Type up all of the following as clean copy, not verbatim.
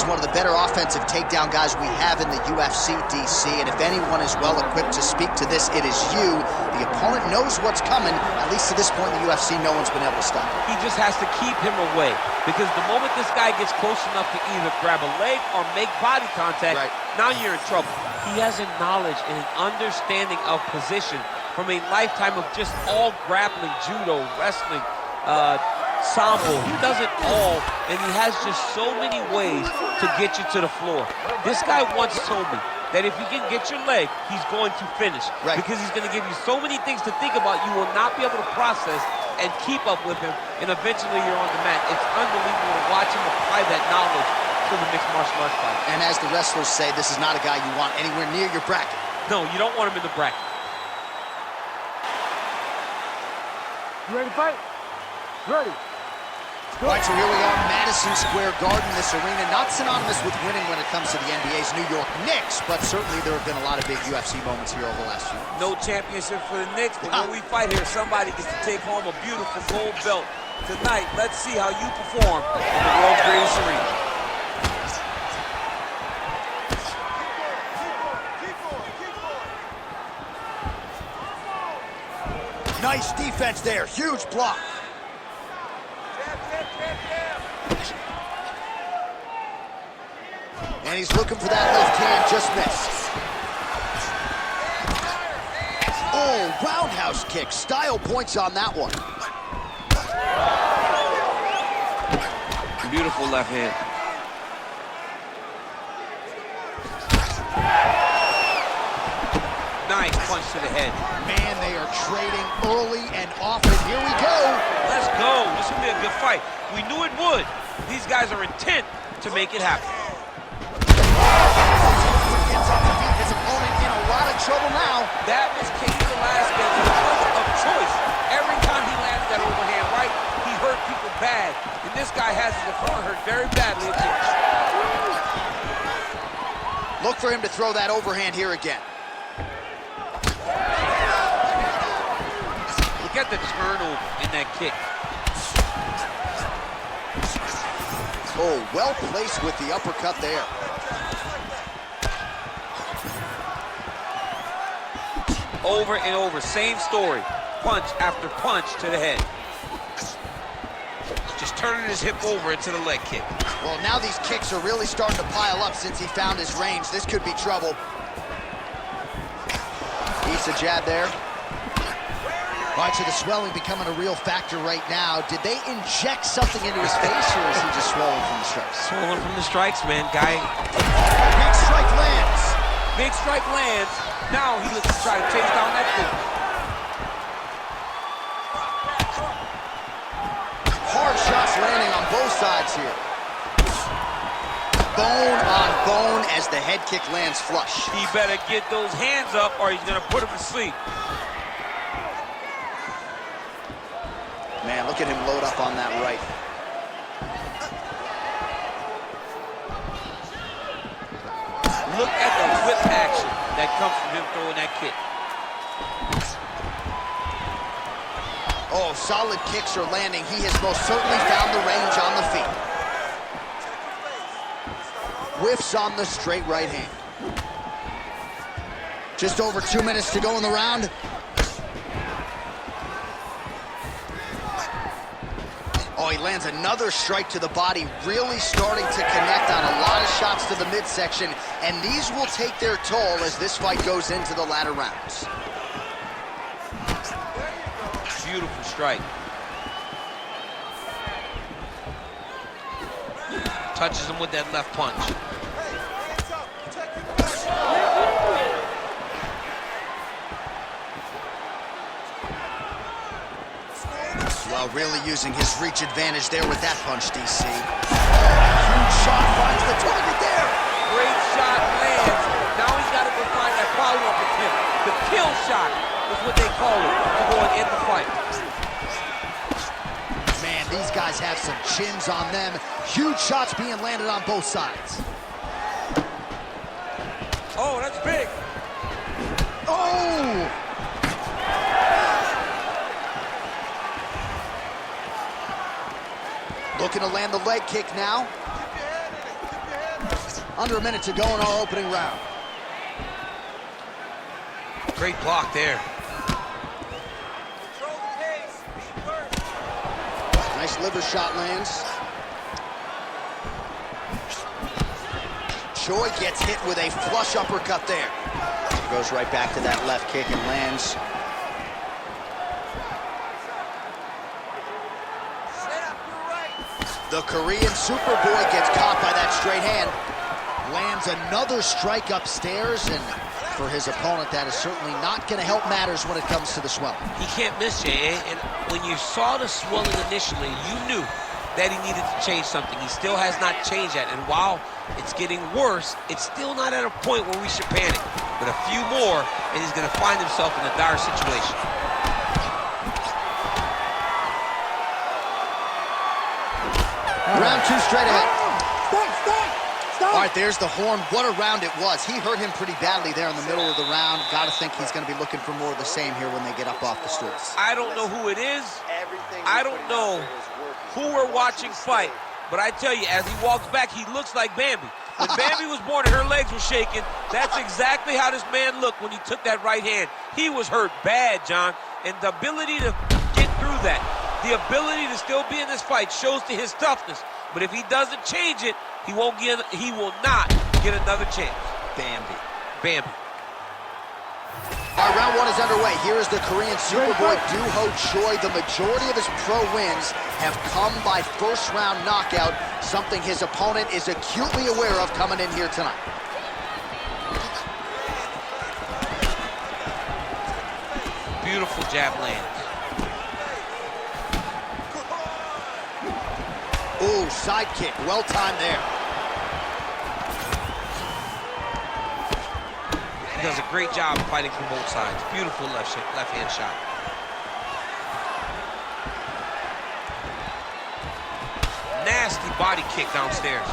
one of the better offensive takedown guys we have in the UFC, DC, and if anyone is well equipped to speak to this, it is you. The opponent knows what's coming. At least to this point in the UFC, no one's been able to stop him. He just has to keep him away, because the moment this guy gets close enough to either grab a leg or make body contact, now you're in trouble. He has a knowledge and an understanding of position from a lifetime of just all grappling, judo, wrestling, sambo. He does it all, and he has just so many ways to get you to the floor. This guy once told me that if he can get your leg, he's going to finish. Because he's going to give you so many things to think about, you will not be able to process and keep up with him, and eventually you're on the mat. It's unbelievable to watch him apply that knowledge to the mixed martial arts fight. And as the wrestlers say, this is not a guy you want anywhere near your bracket. No, you don't want him in the bracket. You ready to fight? Ready. All right, so here we are, Madison Square Garden. This arena not synonymous with winning when it comes to the NBA's New York Knicks, but certainly there have been a lot of big UFC moments here over the last few years. No championship for the Knicks, but when we fight here, somebody gets to take home a beautiful gold belt. Tonight, let's see how you perform in the world's greatest arena. Nice defense there, huge block. And he's looking for that left hand, just missed. Oh, roundhouse kick, style points on that one. Beautiful left hand. Nice punch to the head. Man, they are trading early and often. Here we go. Let's go. This will be a good fight. We knew it would. These guys are intent to make it happen. Ends up to beat his opponent in a lot of trouble now. That was Cain Velasquez's punch of choice. Every time he landed that overhand right, he hurt people bad. And this guy has his opponent hurt very badly again. Look for him to throw that overhand here again. Look at the turnover in that kick. Oh, well placed with the uppercut there. Over and over, same story. Punch after punch to the head. Just turning his hip over into the leg kick. Well, now these kicks are really starting to pile up since he found his range. This could be trouble. Eats a jab there. All right, so the swelling becoming a real factor right now. Did they inject something into his face, or is he just swollen from the strikes? Swollen from the strikes, man. Guy. Big strike lands. Big strike lands. Now he looks to try to chase down that thing. Hard shots landing on both sides here. Bone on bone as the head kick lands flush. He better get those hands up or he's gonna put him to sleep. Man, look at him load up on that right. Look at the whip action that comes from him throwing that kick. Oh, solid kicks are landing. He has most certainly found the range on the feet. Whiffs on the straight right hand. Just over 2 minutes to go in the round. Oh, he lands another strike to the body, really starting to connect on a lot of shots to the midsection, and these will take their toll as this fight goes into the latter rounds. Beautiful strike. Touches him with that left punch. Well, really using his reach advantage there with that punch, DC. Huge shot finds the target there. Great shot lands. Now he's got to go find that follow-up attempt. The kill shot is what they call it to go and end the fight. Man, these guys have some chins on them. Huge shots being landed on both sides. Oh, that's big. Oh! Looking to land the leg kick now. Under a minute to go in our opening round. Great block there. Nice liver shot lands. Choi gets hit with a flush uppercut there. Goes right back to that left kick and lands. The Korean Superboy gets caught by that straight hand. Lands another strike upstairs, and for his opponent, that is certainly not going to help matters when it comes to the swelling. He can't miss, Jay, and when you saw the swelling initially, you knew that he needed to change something. He still has not changed that, and while it's getting worse, it's still not at a point where we should panic. But a few more, and he's going to find himself in a dire situation. Round 2 straight ahead. Stop! All right, there's the horn. What a round it was. He hurt him pretty badly there in the middle of the round. Got to think he's going to be looking for more of the same here when they get up off the stools. I don't know who it is. I don't know who we're watching fight. But I tell you, as he walks back, he looks like Bambi. When Bambi was born and her legs were shaking, that's exactly how this man looked when he took that right hand. He was hurt bad, John. And the ability to get through that, the ability to still be in this fight shows to his toughness. But if he doesn't change it, he will not get another chance. Bambi. All right, round 1 is underway. Here is the Korean Superboy, Doohochoi. The majority of his pro wins have come by first-round knockout, something his opponent is acutely aware of coming in here tonight. Beautiful jab lands. Ooh, side kick, well timed there. He does a great job fighting from both sides. Beautiful left-hand shot. Nasty body kick downstairs.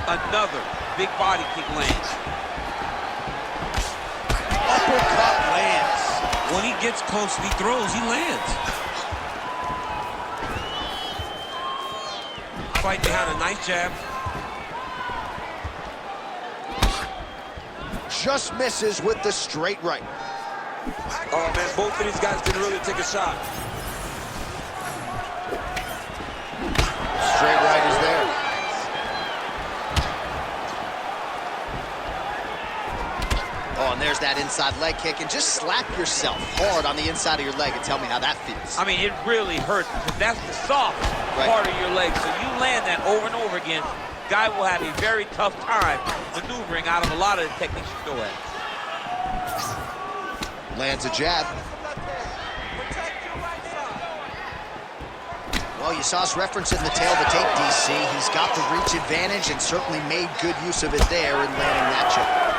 Another big body kick lands. Uppercut lands. When he gets close and he throws, he lands. Fight behind a nice jab. Just misses with the straight right. Oh, man, both of these guys didn't really take a shot. Straight right is there. Oh, and there's that inside leg kick. And just slap yourself hard on the inside of your leg and tell me how that feels. I mean, it really hurts because that's the soft part of your leg. So you land that over and over again, guy will have a very tough time maneuvering out of a lot of the techniques you throw at him. Lands a jab. Well, you saw us referencing the tail of the tape, DC. He's got the reach advantage and certainly made good use of it there in landing that jab.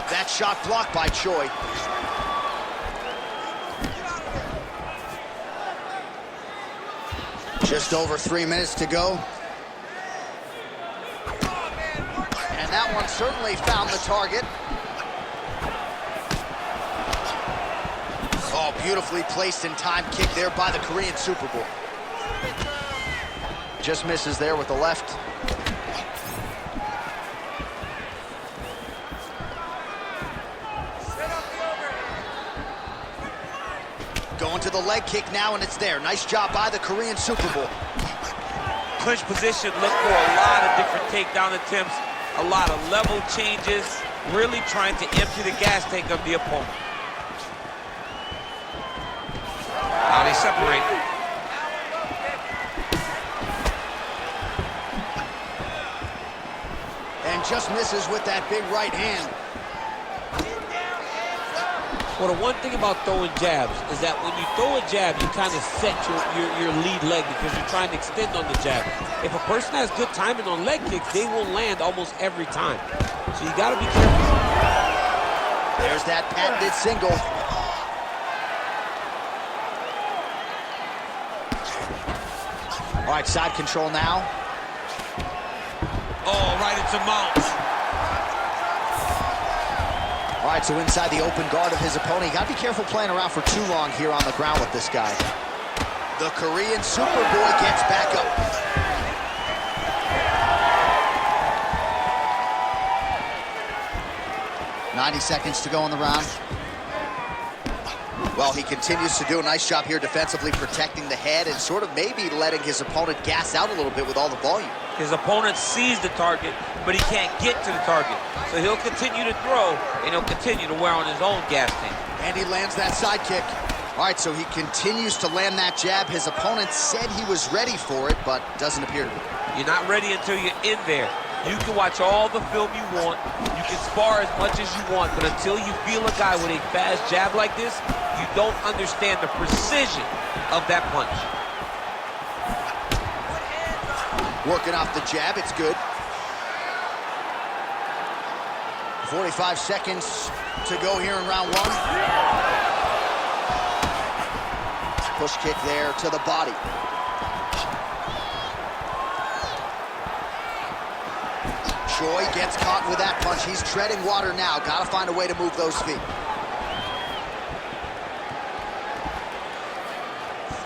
That shot blocked by Choi. Just over 3 minutes to go. And that one certainly found the target. Oh, beautifully placed and timed kick there by the Korean Superboy. Just misses there with the left. Going to the leg kick now, and it's there. Nice job by the Korean Superboy. Clinch position, look for a lot of different takedown attempts, a lot of level changes, really trying to empty the gas tank of the opponent. Now they separate. And just misses with that big right hand. Well, the one thing about throwing jabs is that when you throw a jab, you kind of set your lead leg because you're trying to extend on the jab. If a person has good timing on leg kicks, they will land almost every time. So you got to be careful. There's that patented single. All right, side control now. Oh, right into mount. All right, so inside the open guard of his opponent. You got to be careful playing around for too long here on the ground with this guy. The Korean Superboy gets back up. 90 seconds to go in the round. Well, he continues to do a nice job here defensively, protecting the head and sort of maybe letting his opponent gas out a little bit with all the volume. His opponent sees the target, but he can't get to the target. So he'll continue to throw, and he'll continue to wear on his own gas tank. And he lands that side kick. All right, so he continues to land that jab. His opponent said he was ready for it, but doesn't appear to be. You're not ready until you're in there. You can watch all the film you want. You can spar as much as you want, but until you feel a guy with a fast jab like this, you don't understand the precision of that punch. Working off the jab, it's good. 45 seconds to go here in round one. Push kick there to the body. Choi gets caught with that punch. He's treading water now. Got to find a way to move those feet.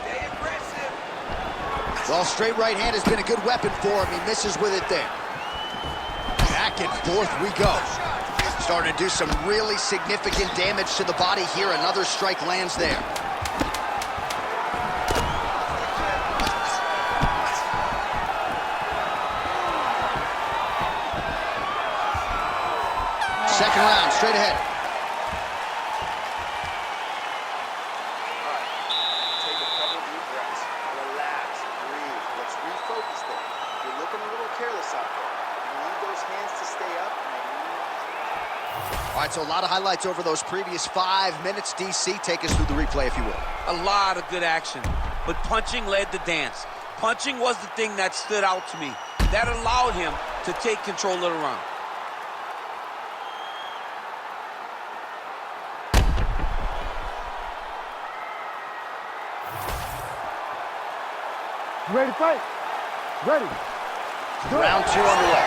Stay aggressive. Well, straight right hand has been a good weapon for him. He misses with it there. Back and forth we go. Starting to do some really significant damage to the body here. Another strike lands there. Second round, straight ahead. All right, take a couple deep breaths. Relax, breathe. Let's refocus there. You're looking a little careless out there. You need those hands to stay up. All right, so a lot of highlights over those previous 5 minutes. DC, take us through the replay, if you will. A lot of good action, but punching led the dance. Punching was the thing that stood out to me. That allowed him to take control of the round. You ready to fight? Ready. Round two underway.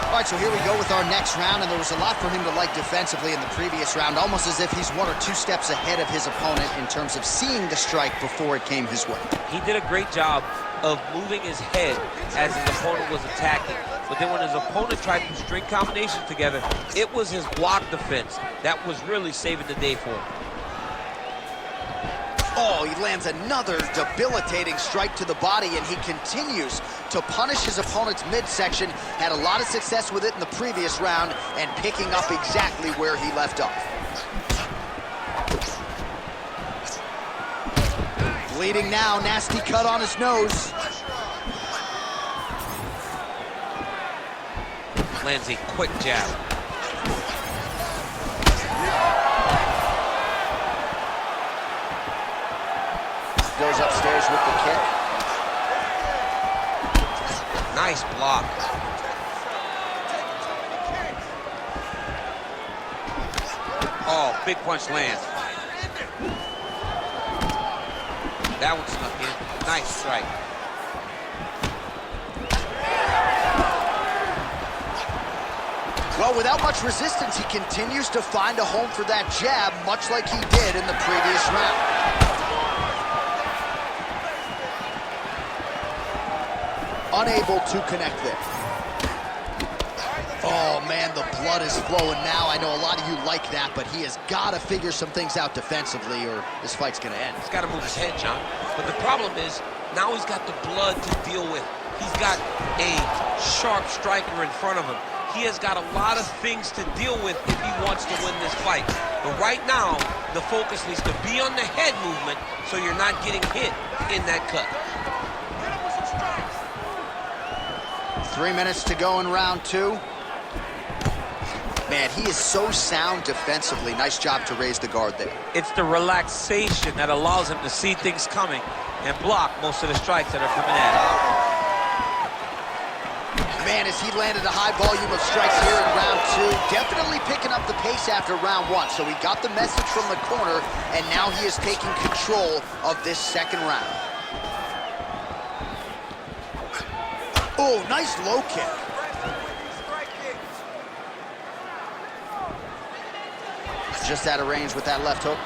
All right, so here we go with our next round, and there was a lot for him to like defensively in the previous round, almost as if he's 1 or 2 steps ahead of his opponent in terms of seeing the strike before it came his way. He did a great job of moving his head as his opponent was attacking. But then when his opponent tried to string combinations together, it was his block defense that was really saving the day for him. Oh, he lands another debilitating strike to the body, and he continues to punish his opponent's midsection. Had a lot of success with it in the previous round and picking up exactly where he left off. Bleeding now, nasty cut on his nose. Lands a quick jab. Goes upstairs with the kick. Nice block. Oh, big punch lands. That one snuck in. Nice strike. Well, without much resistance, he continues to find a home for that jab, much like he did in the previous round. Unable to connect there. Oh, man, the blood is flowing now. I know a lot of you like that, but he has got to figure some things out defensively or this fight's going to end. He's got to move his head, John. But the problem is, now he's got the blood to deal with. He's got a sharp striker in front of him. He has got a lot of things to deal with if he wants to win this fight. But right now, the focus needs to be on the head movement so you're not getting hit in that cut. 3 minutes to go in round two. Man, he is so sound defensively. Nice job to raise the guard there. It's the relaxation that allows him to see things coming and block most of the strikes that are coming at him. Man, as he landed a high volume of strikes here in round two, definitely picking up the pace after round one. So he got the message from the corner, and now he is taking control of this second round. Oh, nice low kick. Just out of range with that left hook.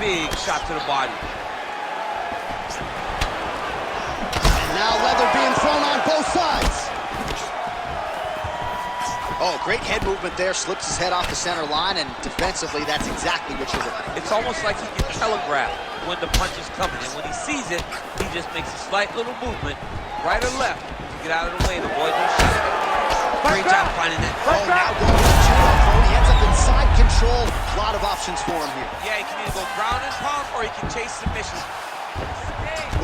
Big shot to the body. And now leather being thrown on both sides. Oh, great head movement there. Slips his head off the center line, and defensively, that's exactly what you're looking for. It's almost like he can telegraph when the punch is coming, and when he sees it, he just makes a slight little movement, right or left, to get out of the way and avoid those shots. Great job finding that. Oh, now going to the two-up. He ends up in side control. A lot of options for him here. Yeah, he can either go ground and pound, or he can chase submission.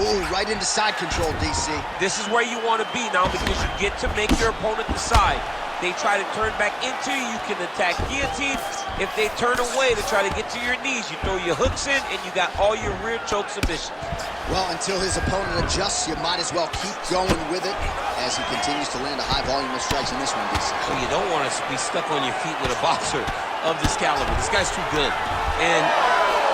Ooh, right into side control, DC. This is where you want to be now, because you get to make your opponent decide. They try to turn back into you, you can attack guillotine. If they turn away to try to get to your knees, you throw your hooks in, and you got all your rear choke submissions. Well, until his opponent adjusts, you might as well keep going with it as he continues to land a high volume of strikes in this one, DC. Well, you don't want to be stuck on your feet with a boxer of this caliber. This guy's too good. And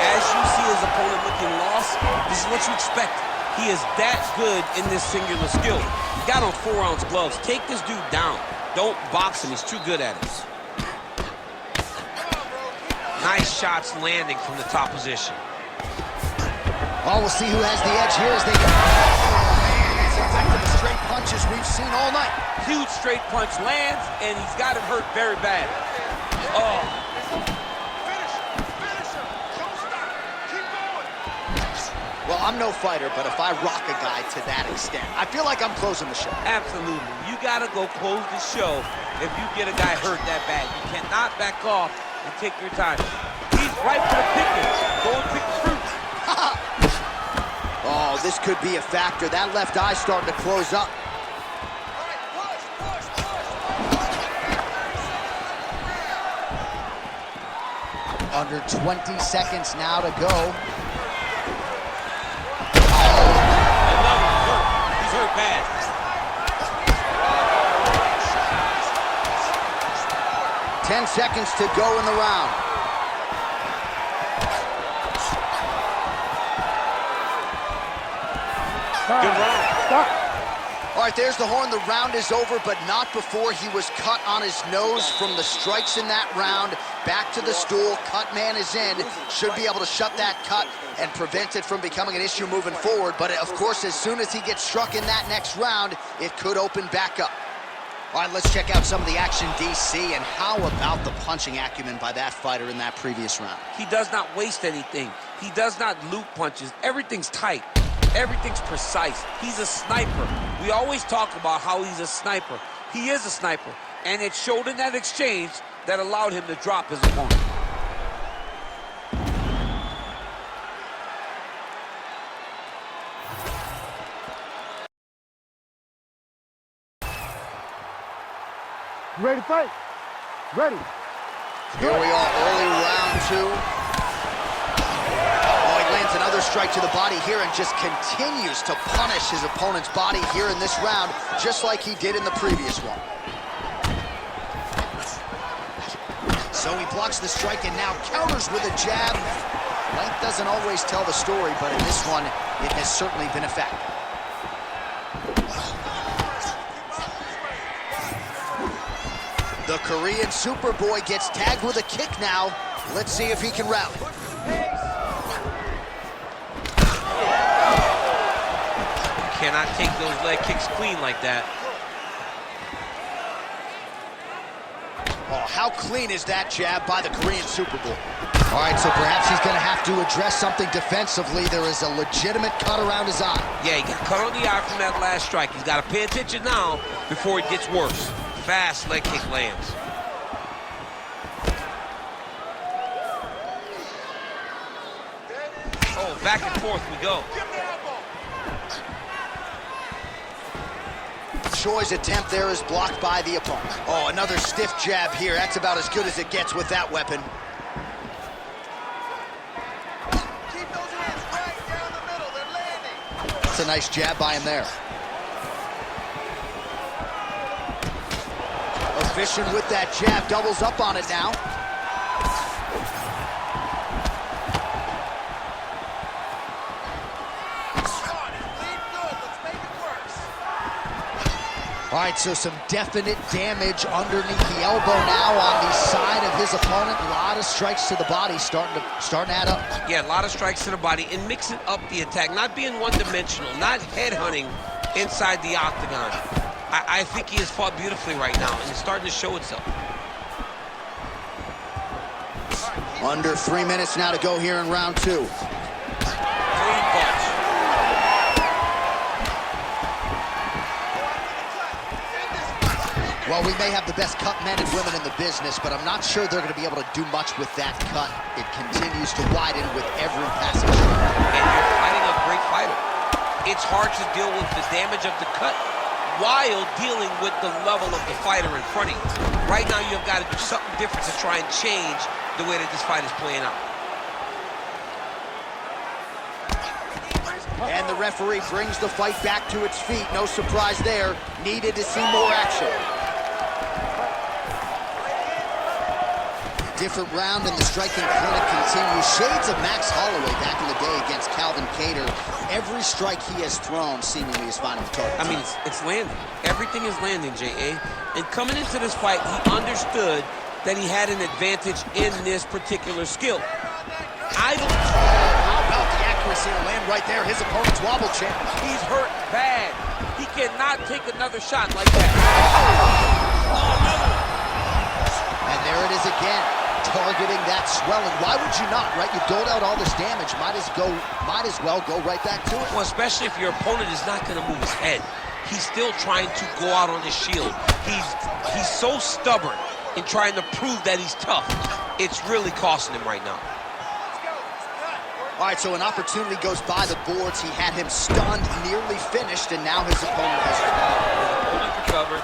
as you see his opponent looking lost, this is what you expect. He is that good in this singular skill. He got on 4-ounce gloves. Take this dude down. Don't box him. He's too good at it. Nice shots landing from the top position. Oh, we'll see who has the edge here as they go. It's effective as straight punches we've seen all night. Huge straight punch lands, and he's got him hurt very bad. Oh. Well, I'm no fighter, but if I rock a guy to that extent, I feel like I'm closing the show. Absolutely. You got to go close the show if you get a guy hurt that bad. You cannot back off and take your time. He's right for the picking. Go and pick the fruit. Oh, this could be a factor. That left eye starting to close up. Under 20 seconds now to go. He's hurt bad. Ten seconds to go in the round. Good round. Stop. All right, there's the horn. The round is over, but not before he was cut on his nose from the strikes in that round. Back to the stool. Cut man is in. Should be able to shut that cut and prevent it from becoming an issue moving forward. But, of course, as soon as he gets struck in that next round, it could open back up. All right, let's check out some of the action, DC. And how about the punching acumen by that fighter in that previous round? He does not waste anything. He does not loop punches. Everything's tight. Everything's precise. He's a sniper. We always talk about how he's a sniper. He is a sniper. And it showed in that exchange that allowed him to drop his opponent. You ready to fight? Ready. Here we are, early round two. Oh, he lands another strike to the body here and just continues to punish his opponent's body here in this round, just like he did in the previous one. So he blocks the strike and now counters with a jab. Length doesn't always tell the story, but in this one, it has certainly been a fact. The Korean Superboy gets tagged with a kick now. Let's see if he can rally. Cannot take those leg kicks clean like that. Oh, how clean is that jab by the Korean Superboy? All right, so perhaps he's going to have to address something defensively. There is a legitimate cut around his eye. Yeah, he got cut on the eye from that last strike. He's got to pay attention now before it gets worse. Fast leg kick lands. Oh, back and forth we go. Choi's attempt there is blocked by the opponent. Oh, another stiff jab here. That's about as good as it gets with that weapon. Keep those hands right down the middle. They're landing. That's a nice jab by him there. Efficient with that jab, doubles up on it now. All right, so some definite damage underneath the elbow now on the side of his opponent. A lot of strikes to the body starting to add up. Yeah, a lot of strikes to the body and mixing up the attack, not being one-dimensional, not headhunting inside the octagon. I think he has fought beautifully right now, and it's starting to show itself. Under 3 minutes now to go here in round 2. Clean punch. Well, we may have the best cut men and women in the business, but I'm not sure they're going to be able to do much with that cut. It continues to widen with every passing shot. And you're fighting a great fighter. It's hard to deal with the damage of the cut while dealing with the level of the fighter in front of you. Right now, you've got to do something different to try and change the way that this fight is playing out. And the referee brings the fight back to its feet. No surprise there. Needed to see more action. Different round and the striking clinic continues. Shades of Max Holloway back in the day against Calvin Kattar. Every strike he has thrown seemingly is finding the target. I mean, it's landing. Everything is landing, J.A. And coming into this fight, he understood that he had an advantage in this particular skill. How about the accuracy to land right there? His opponent's wobble champ. He's hurt bad. He cannot take another shot like that. And there it is again. Targeting that swelling. Why would you not, right? You've doled out all this damage. Might as well go right back to it. Well, especially if your opponent is not going to move his head. He's still trying to go out on his shield. He's so stubborn in trying to prove that he's tough. It's really costing him right now. All right, so an opportunity goes by the boards. He had him stunned, nearly finished, and now his opponent has recovered.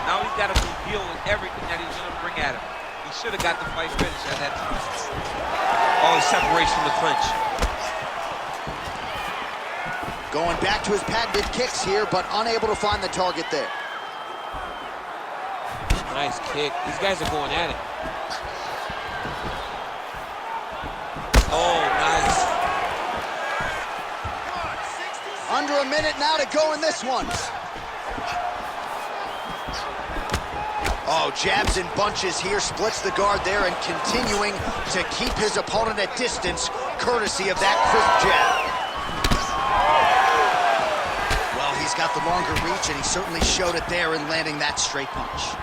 Now he's got to deal with everything that he's going to bring at him. He should have got the fight finished at that time. Oh, he separates from the clinch. Going back to his patented kicks here, but unable to find the target there. Nice kick. These guys are going at it. Oh, nice. Under a minute now to go in this one. Oh, jabs and bunches here, splits the guard there, and continuing to keep his opponent at distance, courtesy of that crisp jab. Well, he's got the longer reach, and he certainly showed it there in landing that straight punch.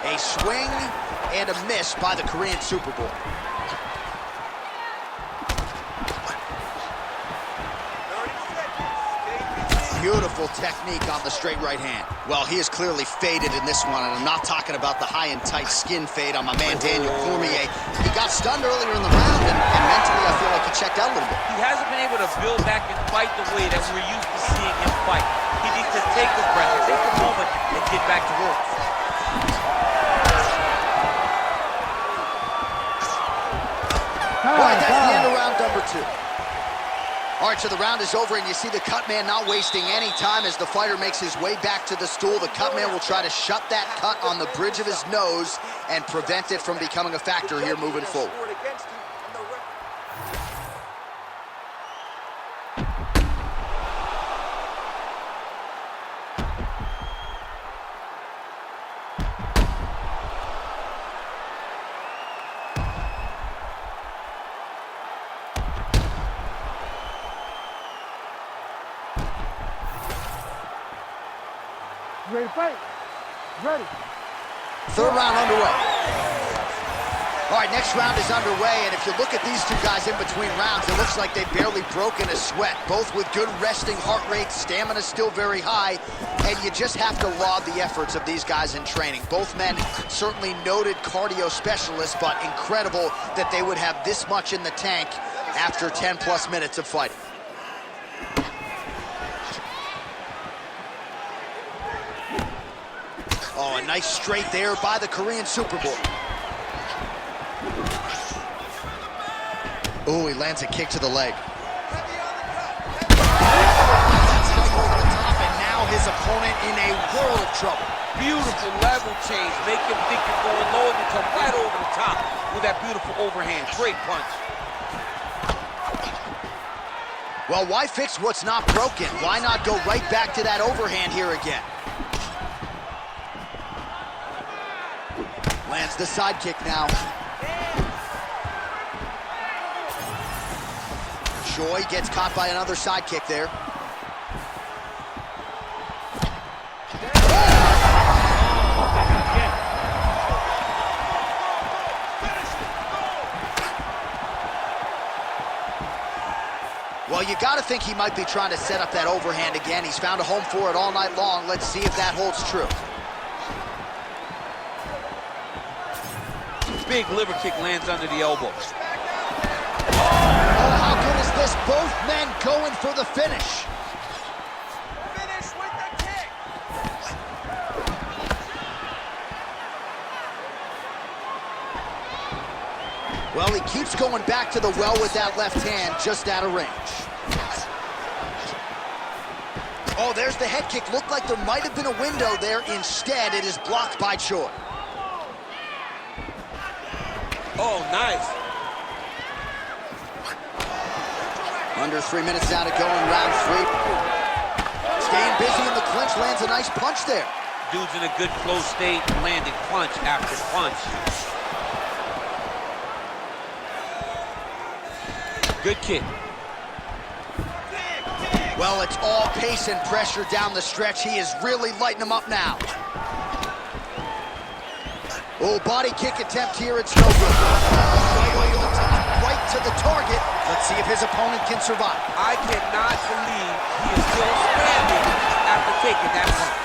A swing and a miss by the Korean Super Bowl. Beautiful technique on the straight right hand. Well, he is clearly faded in this one, and I'm not talking about the high and tight skin fade on my man Daniel Cormier. He got stunned earlier in the round, and mentally I feel like he checked out a little bit. He hasn't been able to build back and fight the way that we're used to seeing him fight. He needs to take a breath, take a moment, and get back to work. All right, that's the end of round number 2. All right, so the round is over, and you see the cut man not wasting any time as the fighter makes his way back to the stool. The cut man will try to shut that cut on the bridge of his nose and prevent it from becoming a factor here moving forward. You ready to fight? Ready. Third round underway. All right, next round is underway, and if you look at these two guys in between rounds, it looks like they've barely broken a sweat. Both with good resting heart rates, stamina still very high, and you just have to laud the efforts of these guys in training. Both men certainly noted cardio specialists, but incredible that they would have this much in the tank after 10-plus minutes of fighting. Oh, a nice straight there by the Korean Super Bowl. Oh, he lands a kick to the leg. That's how over the top, and now his opponent in a world of trouble. Beautiful level change. Make him think you're going low and you come right over the top with that beautiful overhand. Great punch. Well, why fix what's not broken? Why not go right back to that overhand here again? Lands the side kick now. Choi gets caught by another side kick there. Well, you got to think he might be trying to set up that overhand again. He's found a home for it all night long. Let's see if that holds true. Big liver kick lands under the elbow. Oh, how good is this? Both men going for the finish. Finish with the kick. Well, he keeps going back to the well with that left hand, just out of range. Oh, there's the head kick. Looked like there might have been a window there. Instead, it is blocked by Choi. Oh, nice. Under 3 minutes now to go in round 3. Staying busy in the clinch, lands a nice punch there. Dude's in a good flow state, landing punch after punch. Good kick. Well, it's all pace and pressure down the stretch. He is really lighting him up now. Oh, body kick attempt here. It's no good. Right to the target. Let's see if his opponent can survive. I cannot believe he is still standing after taking that punch.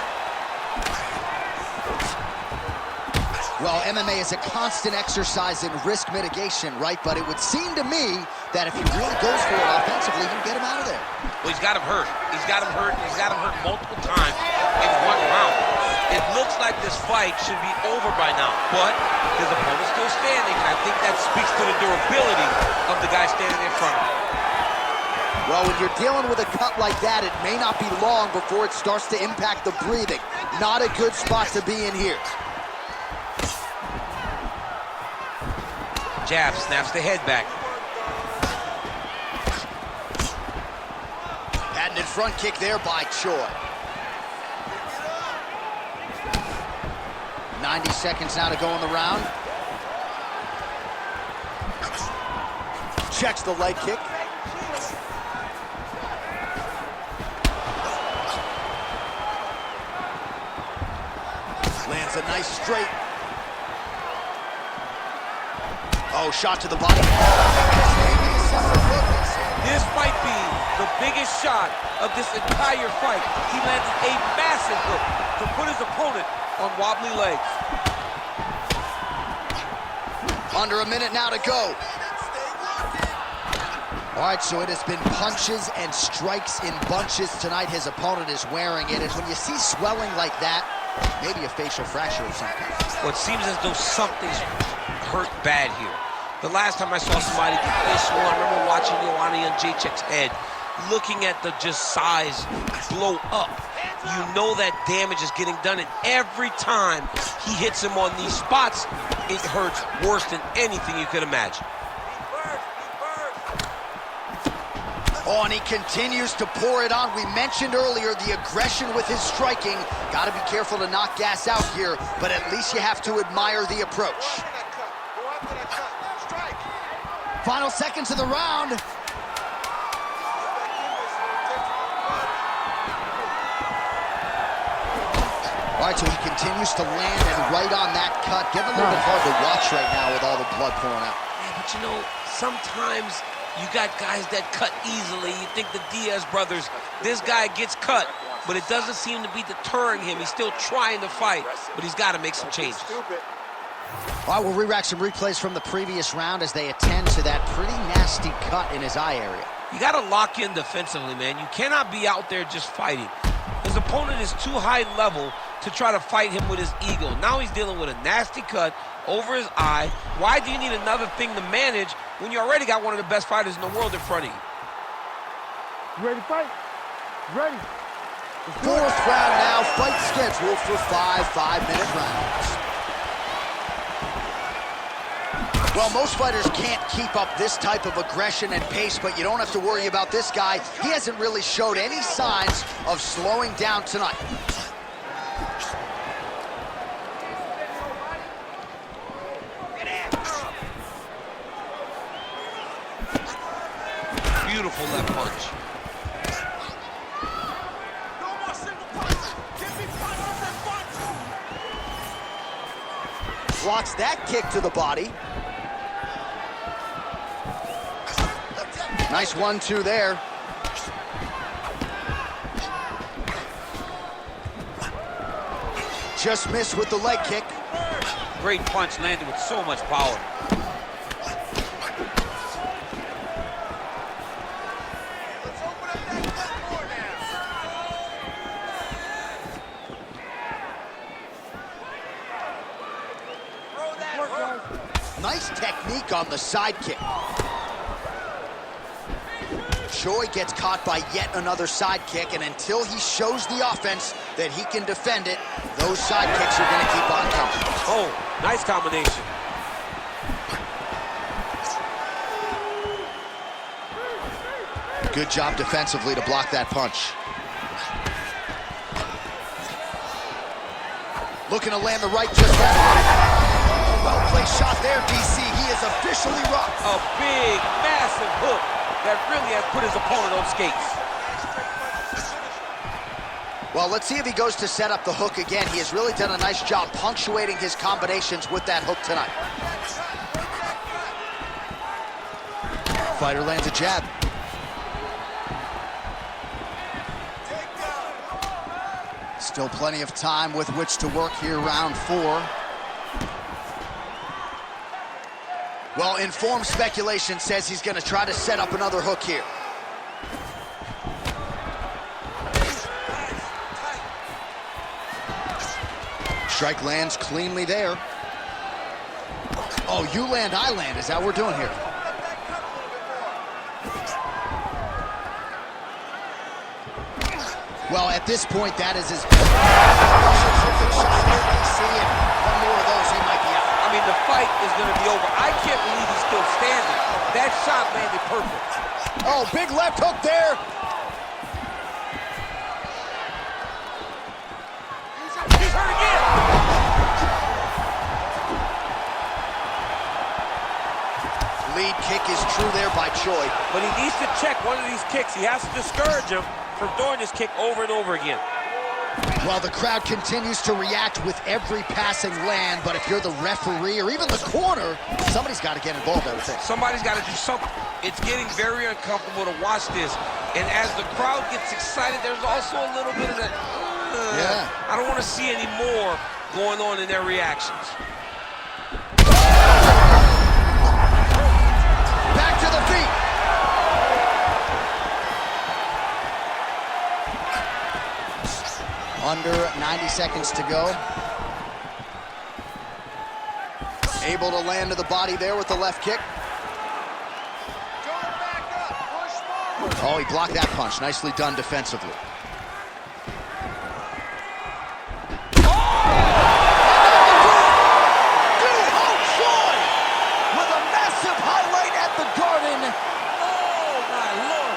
Well, MMA is a constant exercise in risk mitigation, right? But it would seem to me that if he really goes for it offensively, he can get him out of there. Well, he's got him hurt. He's got him hurt. He's got him hurt multiple times in one round. It looks like this fight should be over by now, but his opponent's still standing. I think that speaks to the durability of the guy standing in front of him. Well, when you're dealing with a cut like that, it may not be long before it starts to impact the breathing. Not a good spot to be in here. Jab, snaps the head back. Patented front kick there by Choi. 90 seconds now to go in the round. Checks the leg kick. Lands a nice straight. Oh, shot to the body. This might be the biggest shot of this entire fight. He landed a massive hook to put his opponent on wobbly legs. Under a minute now to go. All right, so it has been punches and strikes in bunches tonight. His opponent is wearing it. And when you see swelling like that, maybe a facial fracture of some kind. Well, it seems as though something's hurt bad here. The last time I saw somebody get this swollen, I remember watching Joanna Jacek's head, looking at the just size blow up. You know that damage is getting done, and every time he hits him on these spots, it hurts worse than anything you could imagine. Oh, and he continues to pour it on. We mentioned earlier the aggression with his striking. Got to be careful to not gas out here, but at least you have to admire the approach. Final seconds of the round. All right, so he continues to land and right on that cut. Getting a little bit hard to watch right now with all the blood pouring out. Yeah, but you know, sometimes you got guys that cut easily. You think the Diaz brothers, this guy gets cut, but it doesn't seem to be deterring him. He's still trying to fight, but he's got to make some changes. All right, we'll re-rack some replays from the previous round as they attend to that pretty nasty cut in his eye area. You got to lock in defensively, man. You cannot be out there just fighting. His opponent is too high level to try to fight him with his ego. Now he's dealing with a nasty cut over his eye. Why do you need another thing to manage when you already got one of the best fighters in the world in front of you? You ready to fight? Ready. Fourth round now, fight scheduled for 5 5-minute rounds. Well, most fighters can't keep up this type of aggression and pace, but you don't have to worry about this guy. He hasn't really showed any signs of slowing down tonight. Beautiful left punch. Blocks that kick to the body. Nice 1-2 there. just missed with the leg kick. Great punch landed with so much power. Nice technique on the side kick. Choi gets caught by yet another side kick, and until he shows the offense that he can defend it, those side kicks are going to keep on coming. Oh, nice combination. Good job defensively to block that punch. Looking to land the right just left. Well-placed shot there, DC. He is officially rocked. A big, massive hook that really has put his opponent on skates. Well, let's see if he goes to set up the hook again. He has really done a nice job punctuating his combinations with that hook tonight. Fighter lands a jab. Still plenty of time with which to work here, round 4. Well, informed speculation says he's going to try to set up another hook here. Strike lands cleanly there. Oh, you land, I land. Is that what we're doing here? Well, at this point, that is his shot here, DC, and one more of those, he might be out. I mean, the fight is going to be over. I can't believe he's still standing. That shot landed perfect. Oh, big left hook there. He's hurt again. Lead kick is true there by Choi. But he needs to check one of these kicks. He has to discourage him from throwing this kick over and over again. Well, the crowd continues to react with every passing land, but if you're the referee or even the corner, somebody's got to get involved, I would think. Somebody's got to do something. It's getting very uncomfortable to watch this. And as the crowd gets excited, there's also a little bit of that, I don't want to see any more going on in their reactions. Back to the feet. Under 90 seconds to go. Able to land to the body there with the left kick. Oh, he blocked that punch. Nicely done defensively. Doohochoi with a massive highlight at the Garden. Oh, my Lord.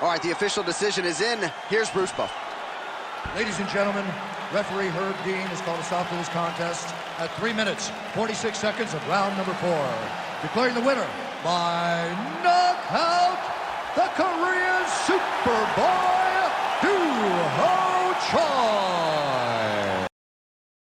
All right, the official decision is in. Here's Bruce Buff. Ladies and gentlemen, referee Herb Dean has called a stop to this contest at 3 minutes, 46 seconds of round number 4. Declaring the winner by knockout, the Korean Superboy, Doohochoi.